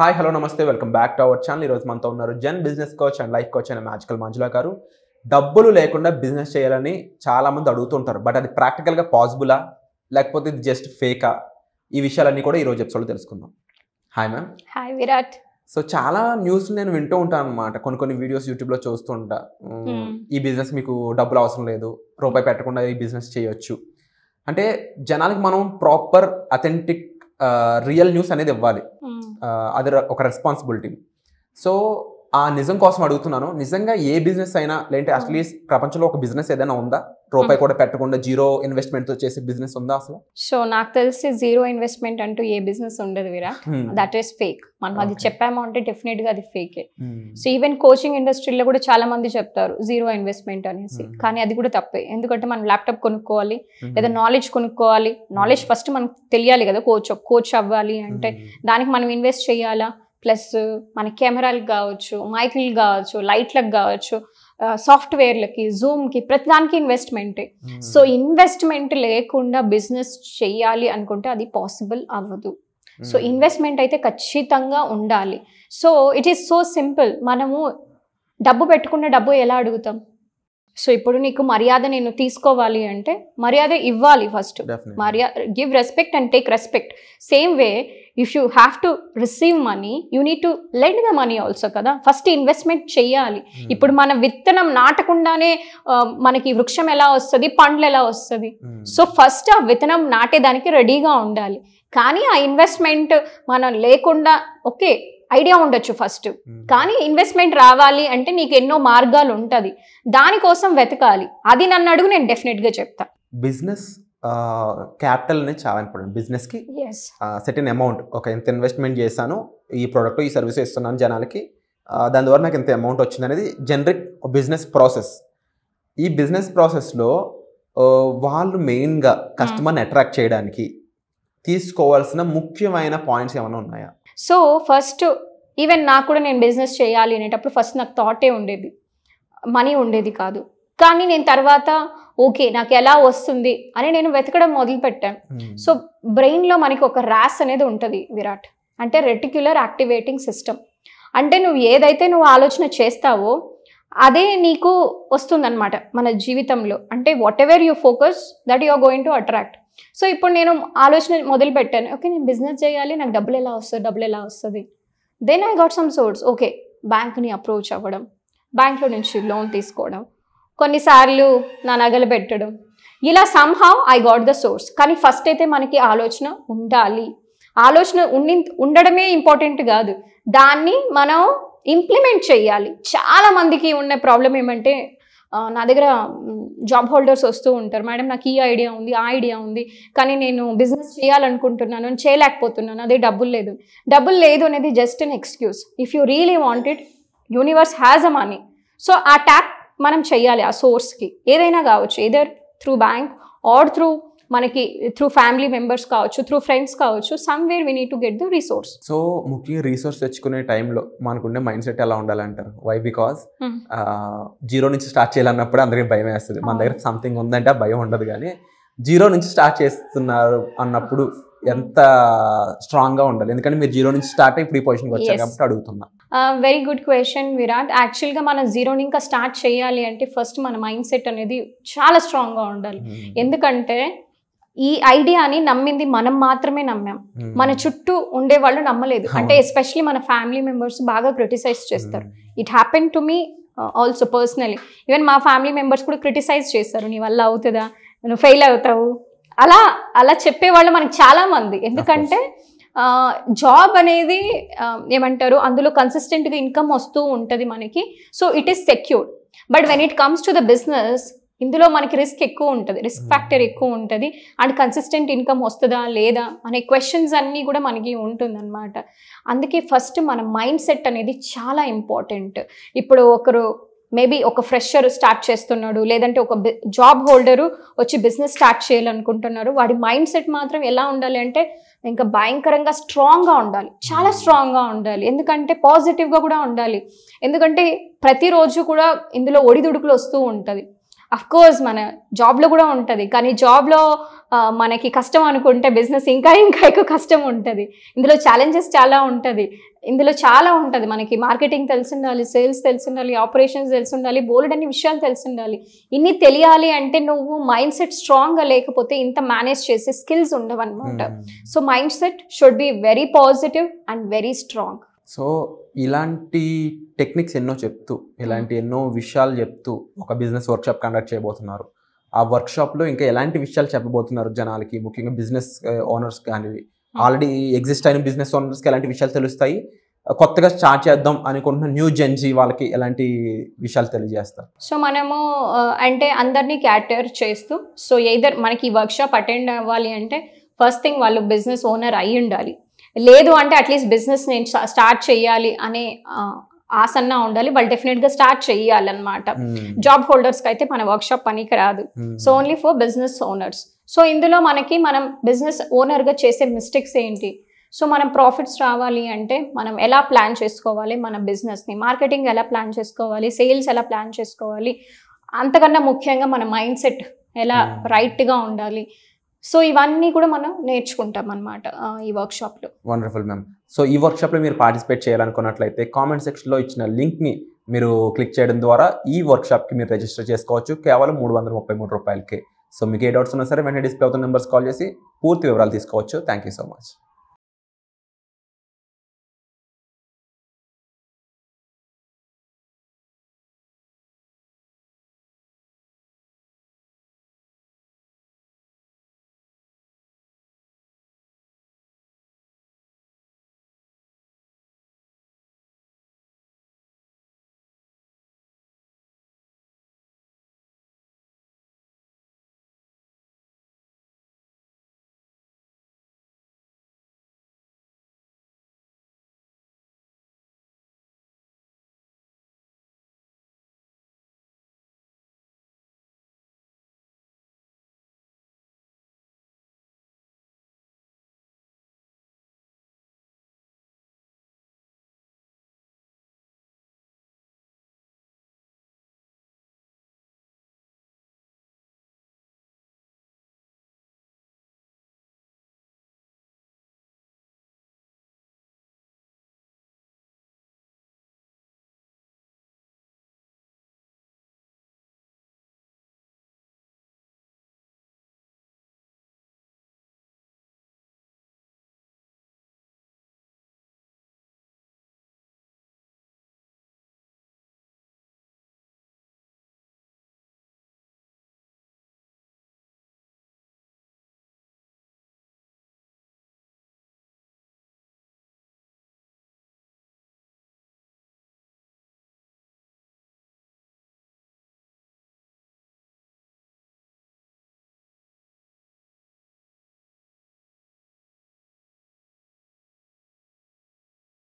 Hi hello నమస్తే welcome back to our channel. ఈరోజు మనతో ఉన్నారు Jan business coach and life coach అనే మ్యాజికల్ మంజులా గారు. డబ్బులు లేకుండా బిజినెస్ చేయాలని చాలామంది అడుగుతుంటారు, బట్ అది ప్రాక్టికల్గా పాసిబులా లేకపోతే ఇది జస్ట్ ఫేకా? ఈ విషయాలన్నీ కూడా ఈరోజు ఎపిసోడ్లో తెలుసుకుందాం. Hi ma'am. Hi Virat. So చాలా న్యూస్ నేను వింటూ ఉంటాను అనమాట, కొన్ని వీడియోస్ యూట్యూబ్లో చూస్తూ ఉంటా. ఈ బిజినెస్ మీకు డబ్బులు అవసరం లేదు, రూపాయి పెట్టకుండా ఈ బిజినెస్ చేయొచ్చు అంటే జనాలకి మనం ప్రాపర్ అథెంటిక్ రియల్ న్యూస్ అనేది ఇవ్వాలి. అది ఒక రెస్పాన్సిబిలిటీ. సో ఆ నిజం కోసం అడుగుతున్నాను, నిజంగా ఏ బిజినెస్ అయినా లేదంటే అట్లీస్ట్ ప్రపంచంలో ఒక బిజినెస్ ఏదైనా ఉందా రూపాయి కూడా పెట్టకుండా జీరో ఇన్వెస్ట్మెంట్తో చేసే బిజినెస్ ఉందా అసలు? సో నాకు తెలిసి జీరో ఇన్వెస్ట్మెంట్ అంటూ ఏ బిజినెస్ ఉండదు విరాట్. That is fake. మనం అది చెప్పాము అంటే డెఫినెట్ గా అది ఫేకే. సో ఈవెన్ కోచింగ్ ఇండస్ట్రీలో కూడా చాలా మంది చెప్తారు జీరో ఇన్వెస్ట్మెంట్ అనేసి, కానీ అది కూడా తప్పే. ఎందుకంటే మనం ల్యాప్టాప్ కొనుక్కోవాలి లేదా నాలెడ్జ్ కొనుక్కోవాలి. నాలెడ్జ్ ఫస్ట్ మనకు తెలియాలి కదా, కోచ్ అవ్వాలి అంటే దానికి మనం ఇన్వెస్ట్ చేయాలా. ప్లస్ మన కెమెరాలకు కావచ్చు, మైక్లకు కావచ్చు, లైట్లకు కావచ్చు, సాఫ్ట్వేర్లకి, జూమ్కి, ప్రతిదానికి ఇన్వెస్ట్మెంటే. సో ఇన్వెస్ట్మెంట్ లేకుండా బిజినెస్ చెయ్యాలి అనుకుంటే అది పాసిబుల్ అవ్వదు. సో ఇన్వెస్ట్మెంట్ అయితే ఖచ్చితంగా ఉండాలి. So it is so simple. మనము డబ్బు పెట్టుకున్న డబ్బు ఎలా అడుగుతాం? సో ఇప్పుడు నీకు మర్యాద నేను తీసుకోవాలి అంటే మర్యాద ఇవ్వాలి ఫస్ట్. మర్యాద, give respect and take respect. Same way if you have to receive money you need to lend the money also కదా. ఫస్ట్ ఇన్వెస్ట్మెంట్ చెయ్యాలి. ఇప్పుడు మన విత్తనం నాటకుండానే మనకి వృక్షం ఎలా వస్తుంది, పండ్లు ఎలా వస్తుంది? సో ఫస్ట్ ఆ విత్తనం నాటేదానికి రెడీగా ఉండాలి. కానీ ఆ ఇన్వెస్ట్మెంట్ మనం లేకుండా ఓకే ఐడియా ఉండొచ్చు ఫస్ట్, కానీ ఇన్వెస్ట్మెంట్ రావాలి అంటే నీకు ఎన్నో మార్గాలు ఉంటుంది, దానికోసం వెతకాలి. అది నన్ను అడుగు, నేను డెఫినెట్గా చెప్తా. బిజినెస్ క్యాపిటల్ అనేది చాలా ఇంపార్టెంట్. బిజినెస్కి సెర్టెన్ అమౌంట్, ఒక ఎంత ఇన్వెస్ట్మెంట్ చేశాను ఈ ప్రోడక్ట్ ఈ సర్వీస్ ఇస్తున్నాను జనాలకి, దాని ద్వారా నాకు ఎంత అమౌంట్ వచ్చింది అనేది జనరిక్ బిజినెస్ ప్రాసెస్. ఈ బిజినెస్ ప్రాసెస్లో వాళ్ళు మెయిన్గా కస్టమర్ని అట్రాక్ట్ చేయడానికి తీసుకోవాల్సిన ముఖ్యమైన పాయింట్స్ ఏమైనా ఉన్నాయా? సో ఫస్ట్ ఈవెన్ నాకు కూడా నేను బిజినెస్ చేయాలి అనేటప్పుడు ఫస్ట్ నాకు థాటే ఉండేది, మనీ ఉండేది కాదు. కానీ నేను తర్వాత ఓకే నాకు ఎలా వస్తుంది అని నేను వెతకడం మొదలుపెట్టాను. సో బ్రెయిన్లో మనకి ఒక ర్యాస్ అనేది ఉంటుంది విరాట్, అంటే రెటిక్యులర్ యాక్టివేటింగ్ సిస్టమ్. అంటే నువ్వు ఏదైతే నువ్వు ఆలోచన చేస్తావో అదే నీకు వస్తుందన్నమాట మన జీవితంలో. అంటే whatever you focus that you are going to attract. So ఇప్పుడు నేను ఆలోచన మొదలు పెట్టాను, ఓకే నేను బిజినెస్ చేయాలి, నాకు డబ్బులు ఎలా వస్తుంది. Then I got some source. Okay బ్యాంక్ని అప్రోచ్ అవ్వడం, బ్యాంక్లో నుంచి లోన్ తీసుకోవడం, కొన్నిసార్లు నా నగలు పెట్టడం, ఇలా somehow I got the source. కానీ ఫస్ట్ అయితే మనకి ఆలోచన ఉండాలి. ఆలోచన ఉండడమే ఇంపార్టెంట్ కాదు, దాన్ని మనం ఇంప్లిమెంట్ చేయాలి. చాలా మందికి ఉన్న ప్రాబ్లం ఏమంటే, నా దగ్గర జాబ్ హోల్డర్స్ వస్తూ ఉంటారు, మేడం నాకు ఈ ఐడియా ఉంది, ఆ ఐడియా ఉంది, కానీ నేను బిజినెస్ చేయాలనుకుంటున్నాను, చేయలేకపోతున్నాను, అదే డబ్బులు లేదు అనేది just an excuse. If you really want it, universe has a money. So ఆ ట్యాప్ మనం చెయ్యాలి ఆ సోర్స్కి, ఏదైనా కావచ్చు, ఎదర్ త్రూ బ్యాంక్ ఆర్ మనకి త్రూ ఫ్యామిలీ మెంబర్స్ కావచ్చు, త్రూ ఫ్రెండ్స్ కావచ్చు, somewhere we need to get the resource. So ముఖ్యంగా రీసోర్స్ తెచ్చుకునే టైంలో మనకుండే మైండ్ సెట్ ఎలా ఉండాలంటారు? వై? బికాస్ జీరో నుంచి స్టార్ట్ చేయాలన్నప్పుడు అందరికీ భయం వేస్తుంది. మన దగ్గర సంథింగ్ ఉందంటే ఆ భయం ఉండదు, కానీ జీరో నుంచి స్టార్ట్ చేస్తున్నారు అన్నప్పుడు ఎంత స్ట్రాంగ్గా ఉండాలి? ఎందుకంటే మీరు జీరో నుంచి స్టార్ట్ అయ్యి ఇప్పుడు ఈ పొజిషన్కి వచ్చారు కాబట్టి అడుగుతున్నా. Very good question Virat. యాక్చువల్గా మనం జీరో ఇంకా స్టార్ట్ చేయాలి అంటే ఫస్ట్ మన మైండ్ సెట్ అనేది చాలా స్ట్రాంగ్గా ఉండాలి. ఎందుకంటే ఈ ఐడియాని నమ్మింది మనం మాత్రమే నమ్మాం, మన చుట్టూ ఉండే వాళ్ళు నమ్మలేదు. అంటే ఎస్పెషలీ మన ఫ్యామిలీ మెంబర్స్ బాగా క్రిటిసైజ్ చేస్తారు. It happen to me also personally. Even మా ఫ్యామిలీ మెంబర్స్ కూడా క్రిటిసైజ్ చేస్తారు, నీ వల్ల అవుతుందా, నువ్వు ఫెయిల్ అవుతావు, అలా చెప్పేవాళ్ళు మనకి చాలా మంది. ఎందుకంటే జాబ్ అనేది ఏమంటారు, అందులో కన్సిస్టెంట్గా ఇన్కమ్ వస్తూ ఉంటుంది మనకి. So it is secured. But when it comes to the business, ఇందులో మనకి రిస్క్ ఎక్కువ ఉంటుంది, రిస్క్ ఫ్యాక్టర్ ఎక్కువ ఉంటుంది. అండ్ కన్సిస్టెంట్ ఇన్కమ్ వస్తుందా లేదా అనే క్వశ్చన్స్ అన్నీ కూడా మనకి ఉంటుందన్నమాట. అందుకే ఫస్ట్ మన మైండ్ సెట్ అనేది చాలా ఇంపార్టెంట్. ఇప్పుడు ఒకరు మేబీ ఒక ఫ్రెషర్ స్టార్ట్ చేస్తున్నాడు, లేదంటే ఒక జాబ్ హోల్డరు వచ్చి బిజినెస్ స్టార్ట్ చేయాలనుకుంటున్నారు, వాడి మైండ్ సెట్ మాత్రం ఎలా ఉండాలి అంటే ఇంకా భయంకరంగా స్ట్రాంగ్గా ఉండాలి, చాలా స్ట్రాంగ్గా ఉండాలి. ఎందుకంటే పాజిటివ్గా కూడా ఉండాలి. ఎందుకంటే ప్రతిరోజు కూడా ఇందులో ఒడిదుడుకులు వస్తూ ఉంటుంది. అఫ్ కోర్స్ మన జాబ్లో కూడా ఉంటుంది, కానీ జాబ్లో మనకి కష్టం అనుకుంటే బిజినెస్ ఇంకా ఇంకా ఎక్కువ కష్టం ఉంటుంది. ఇందులో ఛాలెంజెస్ చాలా ఉంటుంది, ఇందులో చాలా ఉంటుంది. మనకి మార్కెటింగ్ తెలిసి ఉండాలి, సేల్స్ తెలిసి ఉండాలి, ఆపరేషన్స్ తెలిసి ఉండాలి, బోల్డ్ అన్ని విషయాలు తెలిసి ఉండాలి. ఇన్ని తెలియాలి అంటే నువ్వు మైండ్ సెట్ స్ట్రాంగ్గా లేకపోతే ఇంత మేనేజ్ చేసే స్కిల్స్ ఉండవు అనమాట. So mind set should be very positive and very strong. So ఇలాంటి టెక్నిక్స్ ఎన్నో చెప్తూ, ఇలాంటి ఎన్నో విషయాలు చెప్తూ ఒక బిజినెస్ వర్క్షాప్ కండక్ట్ చేయబోతున్నారు. ఆ వర్క్షాప్లో ఇంకా ఎలాంటి విషయాలు చెప్పబోతున్నారు జనాలకి, ముఖ్యంగా బిజినెస్ ఓనర్స్ కానీ, ఆల్రెడీ ఎగ్జిస్ట్ అయిన బిజినెస్ ఓనర్స్కి ఎలాంటి విషయాలు తెలుస్తాయి, కొత్తగా స్టార్ట్ చేద్దాం అనుకుంటున్న న్యూ జెన్జీ వాళ్ళకి ఎలాంటి విషయాలు తెలియజేస్తారు? సో మనము అంటే అందరినీ క్యాటర్ చేస్తూ, సో ఎయిదర్ మనకి ఈ వర్క్షాప్ అటెండ్ అవ్వాలి అంటే ఫస్ట్ థింగ్ వాళ్ళు బిజినెస్ ఓనర్ అయి ఉండాలి, లేదు అంటే అట్లీస్ట్ బిజినెస్ నేను స్టార్ట్ చేయాలి అనే ఆసన్న ఉండాలి. వాళ్ళు డెఫినెట్గా స్టార్ట్ చేయాలన్నమాట. జాబ్ హోల్డర్స్కి అయితే మన వర్క్షాప్ పనికి రాదు. So only for business owners. So ఇందులో మనం బిజినెస్ ఓనర్గా చేసే మిస్టేక్స్ ఏంటి, సో మనం ప్రాఫిట్స్ రావాలి అంటే మనం ఎలా ప్లాన్ చేసుకోవాలి మన బిజినెస్ని, మార్కెటింగ్ ఎలా ప్లాన్ చేసుకోవాలి, సేల్స్ ఎలా ప్లాన్ చేసుకోవాలి, అంతకన్నా ముఖ్యంగా మన మైండ్ సెట్ ఎలా రైట్గా ఉండాలి. సో ఇవన్నీ కూడా మనం నేర్చుకుంటాం అనమాట ఈ వర్క్షాప్లో. Wonderful ma'am. సో ఈ వర్క్షాప్లో మీరు పార్టిసిపేట్ చేయాలనుకున్నట్లయితే కామెంట్ సెక్షన్లో ఇచ్చిన లింక్ని మీరు క్లిక్ చేయడం ద్వారా ఈ వర్క్షాప్కి మీరు రిజిస్టర్ చేసుకోవచ్చు కేవలం 333 రూపాయలకే. సో మీకు ఏ డౌట్స్ ఉన్నా సరే వెంటనే డిస్ప్లే అవుతున్న నెంబర్స్ కాల్ చేసి పూర్తి వివరాలు తీసుకోవచ్చు. Thank you so much.